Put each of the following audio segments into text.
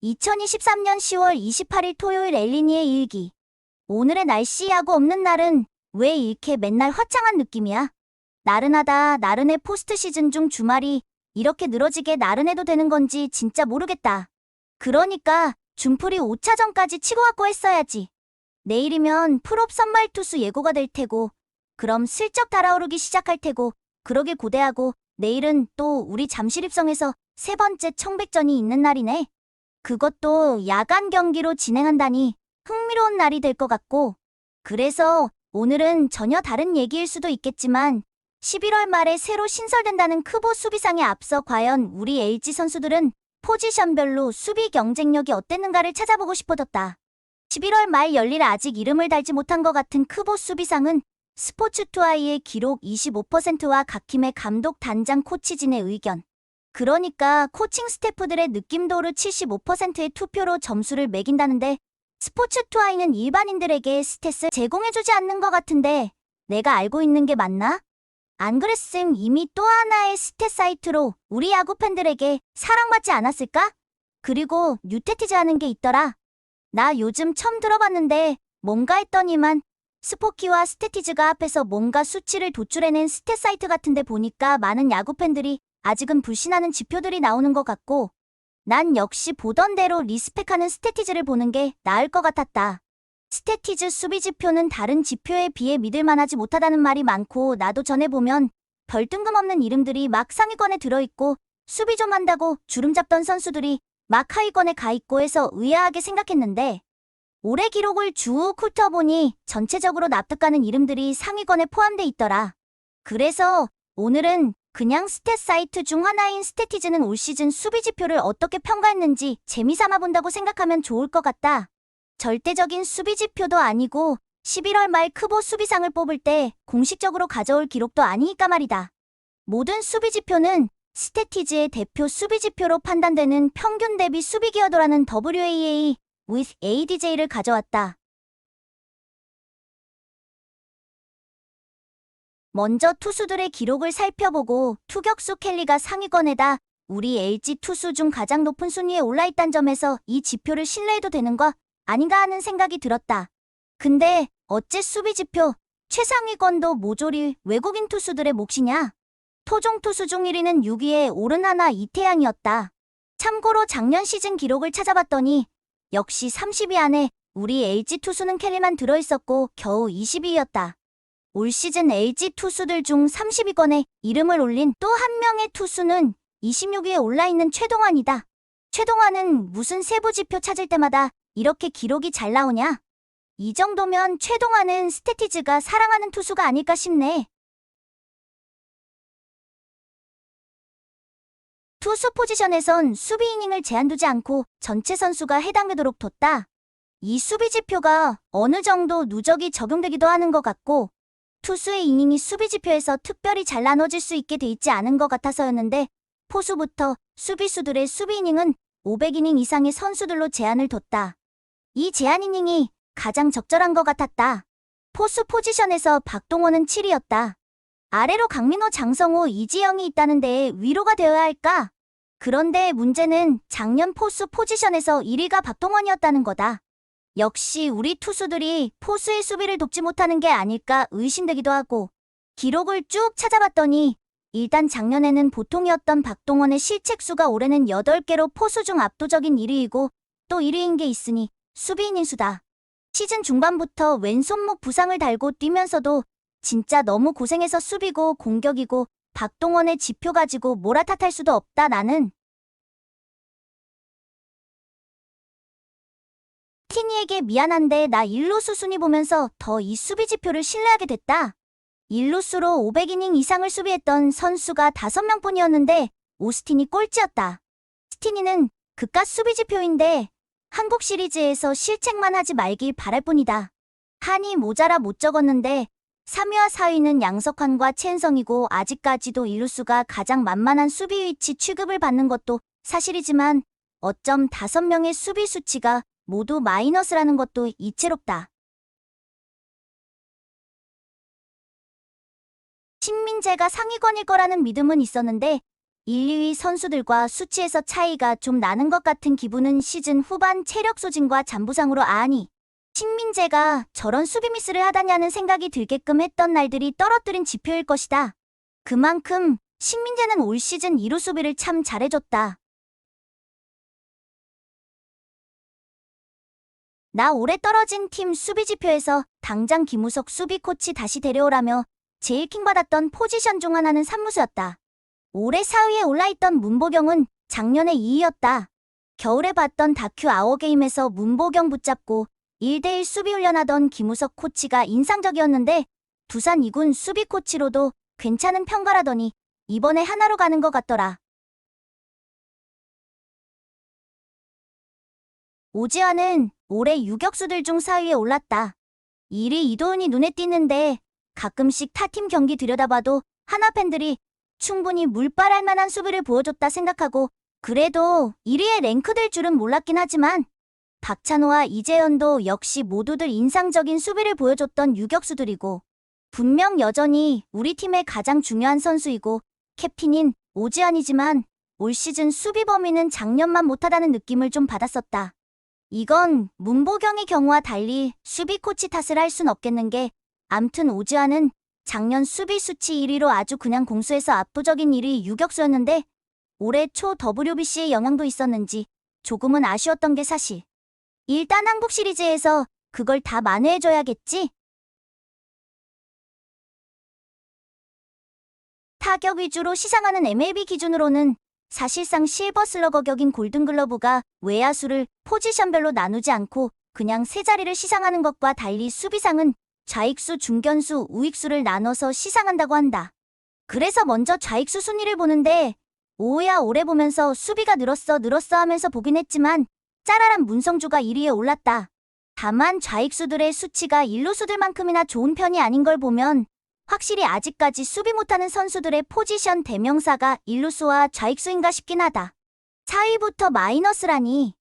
2023년 10월 28일 토요일 엘리니의 일기. 오늘의 날씨하고 없는 날은 왜 이렇게 맨날 화창한 느낌이야? 나른하다 나른해. 포스트 시즌 중 주말이 이렇게 늘어지게 나른해도 되는 건지 진짜 모르겠다. 그러니까 준풀이 5차전까지 치고 갖고 했어야지. 내일이면 풀업 선발 투수 예고가 될 테고, 그럼 슬쩍 달아오르기 시작할 테고, 그러길 고대하고 내일은 또 우리 잠실입성에서 세 번째 청백전이 있는 날이네. 그것도 야간 경기로 진행한다니 흥미로운 날이 될 것 같고, 그래서 오늘은 전혀 다른 얘기일 수도 있겠지만 11월 말에 새로 신설된다는 크보 수비상에 앞서 과연 우리 LG 선수들은 포지션별로 수비 경쟁력이 어땠는가를 찾아보고 싶어졌다. 11월 말 열릴 아직 이름을 달지 못한 것 같은 크보 수비상은 스포츠투아이의 기록 25%와 각팀의 감독 단장 코치진의 의견, 그러니까 코칭 스태프들의 느낌도를 75%의 투표로 점수를 매긴다는데, 스포츠투아이는 일반인들에게 스탯을 제공해주지 않는 것 같은데 내가 알고 있는 게 맞나? 안 그랬음 이미 또 하나의 스탯 사이트로 우리 야구 팬들에게 사랑받지 않았을까? 그리고 뉴테티즈 하는 게 있더라. 나 요즘 처음 들어봤는데 뭔가 했더니만 스포키와 스태티즈가 합해서 뭔가 수치를 도출해낸 스탯 사이트 같은데 보니까 많은 야구 팬들이 아직은 불신하는 지표들이 나오는 것 같고, 난 역시 보던 대로 리스펙하는 스태티즈를 보는 게 나을 것 같았다. 스태티즈 수비 지표는 다른 지표에 비해 믿을만하지 못하다는 말이 많고, 나도 전에 보면 별 뜬금없는 이름들이 막 상위권에 들어있고 수비 좀 한다고 주름 잡던 선수들이 막 하위권에 가있고 해서 의아하게 생각했는데, 올해 기록을 쭉 훑어보니 전체적으로 납득가는 이름들이 상위권에 포함돼 있더라. 그래서 오늘은 그냥 스탯 사이트 중 하나인 스태티즈는 올 시즌 수비 지표를 어떻게 평가했는지 재미삼아 본다고 생각하면 좋을 것 같다. 절대적인 수비 지표도 아니고 11월 말 크보 수비상을 뽑을 때 공식적으로 가져올 기록도 아니니까 말이다. 모든 수비 지표는 스태티즈의 대표 수비 지표로 판단되는 평균 대비 수비 기여도라는 WAA with ADJ를 가져왔다. 먼저 투수들의 기록을 살펴보고 투격수 켈리가 상위권에다 우리 LG 투수 중 가장 높은 순위에 올라있다는 점에서 이 지표를 신뢰해도 되는 거 아닌가 하는 생각이 들었다. 근데 어째 수비 지표 최상위권도 모조리 외국인 투수들의 몫이냐? 토종 투수 중 1위는 6위에 오른 하나 이태양이었다. 참고로 작년 시즌 기록을 찾아봤더니 역시 30위 안에 우리 LG 투수는 켈리만 들어있었고 겨우 20위였다. 올 시즌 LG 투수들 중 30위권에 이름을 올린 또 한 명의 투수는 26위에 올라있는 최동환이다. 최동환은 무슨 세부 지표 찾을 때마다 이렇게 기록이 잘 나오냐? 이 정도면 최동환은 스태티즈가 사랑하는 투수가 아닐까 싶네. 투수 포지션에선 수비 이닝을 제한두지 않고 전체 선수가 해당되도록 뒀다. 이 수비 지표가 어느 정도 누적이 적용되기도 하는 것 같고, 투수의 이닝이 수비 지표에서 특별히 잘 나눠질 수 있게 돼 있지 않은 것 같아서였는데, 포수부터 수비수들의 수비 이닝은 500이닝 이상의 선수들로 제한을 뒀다. 이 제한 이닝이 가장 적절한 것 같았다. 포수 포지션에서 박동원은 7위였다. 아래로 강민호, 장성호, 이지영이 있다는 데에 위로가 되어야 할까? 그런데 문제는 작년 포수 포지션에서 1위가 박동원이었다는 거다. 역시 우리 투수들이 포수의 수비를 돕지 못하는 게 아닐까 의심되기도 하고, 기록을 쭉 찾아봤더니 일단 작년에는 보통이었던 박동원의 실책수가 올해는 8개로 포수 중 압도적인 1위이고, 또 1위인 게 있으니 수비 이닝 수다. 시즌 중반부터 왼손목 부상을 달고 뛰면서도 진짜 너무 고생해서 수비고 공격이고 박동원의 지표 가지고 뭐라 탓할 수도 없다. 나는 티니에게 미안한데 나 일루수 순위 보면서 더 이 수비 지표를 신뢰하게 됐다. 일루수로 500이닝 이상을 수비했던 선수가 5명뿐이었는데 오스틴이 꼴찌였다. 스티니는 그깟 수비 지표인데 한국 시리즈에서 실책만 하지 말길 바랄 뿐이다. 한이 모자라 못 적었는데 3위와 4위는 양석환과 최은성이고, 아직까지도 일루수가 가장 만만한 수비 위치 취급을 받는 것도 사실이지만 어쩜 5명의 수비 수치가 모두 마이너스라는 것도 이채롭다. 신민재가 상위권일 거라는 믿음은 있었는데 1, 2위 선수들과 수치에서 차이가 좀 나는 것 같은 기분은 시즌 후반 체력 소진과 잠부상으로 아니, 신민재가 저런 수비 미스를 하다냐는 생각이 들게끔 했던 날들이 떨어뜨린 지표일 것이다. 그만큼 신민재는 올 시즌 2루 수비를 참 잘해줬다. 나 올해 떨어진 팀 수비 지표에서 당장 김우석 수비 코치 다시 데려오라며 제일 킹받았던 포지션 중 하나는 삼루수였다. 올해 4위에 올라있던 문보경은 작년에 2위였다. 겨울에 봤던 다큐 아워게임에서 문보경 붙잡고 1대1 수비 훈련하던 김우석 코치가 인상적이었는데 두산 2군 수비 코치로도 괜찮은 평가라더니 이번에 하나로 가는 것 같더라. 오지환은 올해 유격수들 중 4위에 올랐다. 1위 이도훈이 눈에 띄는데 가끔씩 타팀 경기 들여다봐도 하나 팬들이 충분히 물발할 만한 수비를 보여줬다 생각하고 그래도 1위에 랭크될 줄은 몰랐긴 하지만 박찬호와 이재현도 역시 모두들 인상적인 수비를 보여줬던 유격수들이고 분명 여전히 우리 팀의 가장 중요한 선수이고 캡틴인 오지환이지만 올 시즌 수비 범위는 작년만 못하다는 느낌을 좀 받았었다. 이건 문보경의 경우와 달리 수비 코치 탓을 할 순 없겠는 게 암튼 오지환은 작년 수비 수치 1위로 아주 그냥 공수에서 압도적인 1위 유격수였는데 올해 초 WBC의 영향도 있었는지 조금은 아쉬웠던 게 사실. 일단 한국 시리즈에서 그걸 다 만회해줘야겠지? 타격 위주로 시상하는 MLB 기준으로는 사실상 실버 슬러거 격인 골든글러브가 외야수를 포지션별로 나누지 않고 그냥 세 자리를 시상하는 것과 달리 수비상은 좌익수, 중견수, 우익수를 나눠서 시상한다고 한다. 그래서 먼저 좌익수 순위를 보는데 오야 올해 보면서 수비가 늘었어 하면서 보긴 했지만 짜라란 문성주가 1위에 올랐다. 다만 좌익수들의 수치가 일루수들만큼이나 좋은 편이 아닌 걸 보면 확실히 아직까지 수비 못하는 선수들의 포지션 대명사가 일루수와 좌익수인가 싶긴 하다. 4위부터 마이너스라니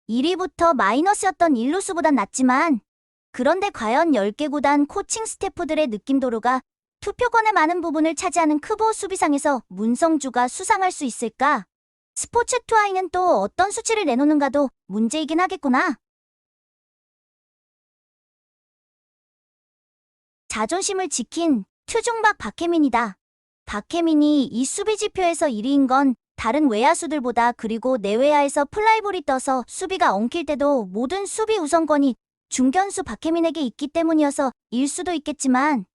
1위부터 마이너스였던 일루수보단 낫지만 그런데 과연 10개 구단 코칭 스태프들의 느낌도로가 투표권의 많은 부분을 차지하는 크보 수비상에서 문성주가 수상할 수 있을까? 스포츠2i는 또 어떤 수치를 내놓는가도 문제이긴 하겠구나. 자존심을 지킨 투중박 박혜민이다. 박혜민이 이 수비 지표에서 1위인 건 다른 외야수들보다 그리고 내외야에서 플라이볼이 떠서 수비가 엉킬 때도 모든 수비 우선권이 중견수 박혜민에게 있기 때문이어서 일 수도 있겠지만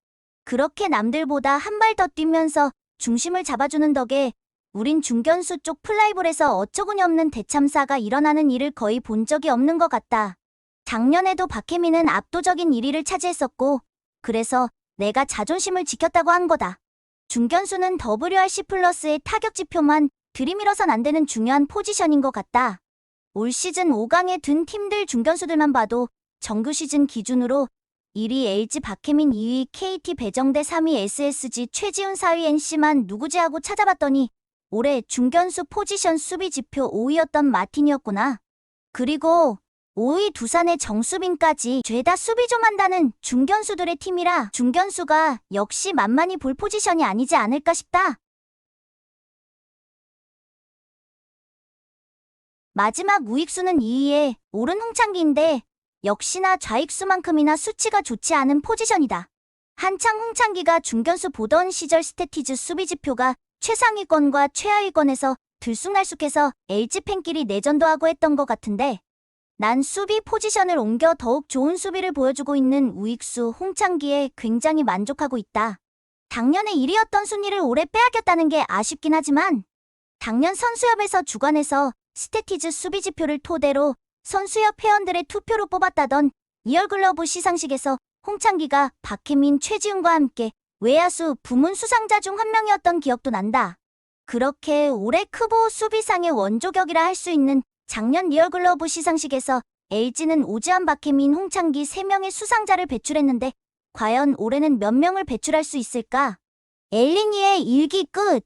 그렇게 남들보다 한 발 더 뛰면서 중심을 잡아주는 덕에 우린 중견수 쪽 플라이볼에서 어처구니 없는 대참사가 일어나는 일을 거의 본 적이 없는 것 같다. 작년에도 박혜민은 압도적인 1위를 차지했었고 그래서 내가 자존심을 지켰다고 한 거다. 중견수는 WRC 플러스의 타격 지표만 들이밀어선 안 되는 중요한 포지션인 것 같다. 올 시즌 5강에 든 팀들 중견수들만 봐도 정규 시즌 기준으로 1위 LG 박혜민, 2위 KT 배정대, 3위 SSG 최지훈, 4위 NC만 누구지 하고 찾아봤더니 올해 중견수 포지션 수비 지표 5위였던 마틴이었구나. 그리고 5위 두산의 정수빈까지 죄다 수비 좀 한다는 중견수들의 팀이라 중견수가 역시 만만히 볼 포지션이 아니지 않을까 싶다. 마지막 우익수는 2위에 오른 홍창기인데 역시나 좌익수만큼이나 수치가 좋지 않은 포지션이다. 한창 홍창기가 중견수 보던 시절 스태티즈 수비 지표가 최상위권과 최하위권에서 들쑥날쑥해서 LG 팬끼리 내전도 하고 했던 것 같은데 난 수비 포지션을 옮겨 더욱 좋은 수비를 보여주고 있는 우익수 홍창기에 굉장히 만족하고 있다. 작년에 1위였던 순위를 올해 빼앗겼다는 게 아쉽긴 하지만 작년 선수협에서 주관해서 스태티즈 수비 지표를 토대로 선수협 회원들의 투표로 뽑았다던 리얼글러브 시상식에서 홍창기가 박혜민, 최지훈과 함께 외야수 부문 수상자 중 한 명이었던 기억도 난다. 그렇게 올해 크보 수비상의 원조격이라 할 수 있는 작년 리얼글러브 시상식에서 LG는 오지환, 박혜민, 홍창기 3명의 수상자를 배출했는데 과연 올해는 몇 명을 배출할 수 있을까? 엘리니의 일기 끝!